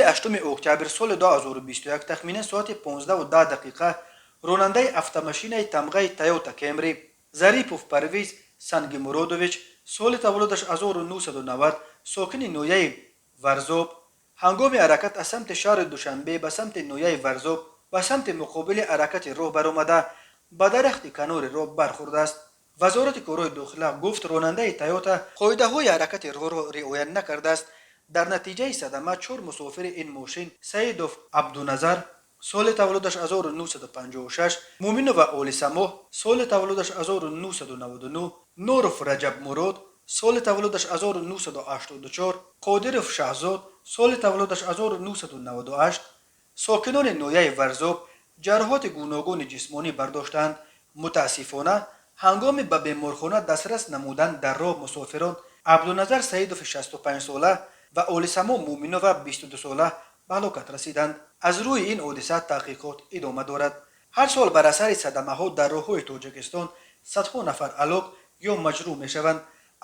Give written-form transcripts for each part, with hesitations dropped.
8 اکتبر سال 2021 تخمینا ساعت 15:10 راننده автомашинаи тамғаи Toyota Camry Зарипов Парвиз Сангимуродович соли таваллудаш 1990 сокини ноҳияи Варзоб ҳангоми ҳаракат аз самти шаҳри Душанбе ба самти ноҳияи Варзоб ба самти муқобили ҳаракати роҳ баромада ба дарахти канори роҳ бархӯрдааст. вазорати корҳои дохила гуфт ронандаи Toyota қоидаҳои ҳаракати роҳро риоя накардааст. дар натиҷаи садама 4 мусофири ин мошин Саидов Абдуназар соли таваллудаш 1956, Муминова Олисамоҳ соли таваллудаш 1999, Нуров Раҷаб Мурод соли таваллудаш 1984, Қодиров Шаҳзод соли таваллудаш 1998 сокинони ноҳияи Варзоб ҷароҳати гуногуни ҷисмонӣ бардоштанд. мутаассифона ҳангоми ба беморхона дастрас намудан дар роҳ мусофирон Абдуназар Саидови 65 сола ва Олисамо Муминова 22 сола ба ҳалокат расиданд. аз рӯи ин ҳодиса таҳқиқот идома дорад. ҳар сол бар асари садамаҳо дар роҳҳои Тоҷикистон садҳо нафар ҳалок ё маҷрӯҳ мешаванд.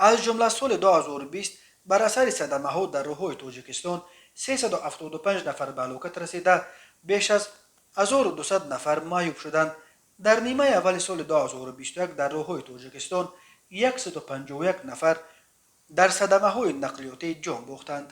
аз ҷумла соли 2020 бар асари садамаҳо дар роҳҳои Тоҷикистон 375 нафар ба ҳалокат расида, беш аз 1200 нафар маъюб шуданд. дар нимаи аввали соли 2021 дар роҳҳои Тоҷикистон 151 нафар дар садамаҳои нақлиётӣ ҷон бохтанд.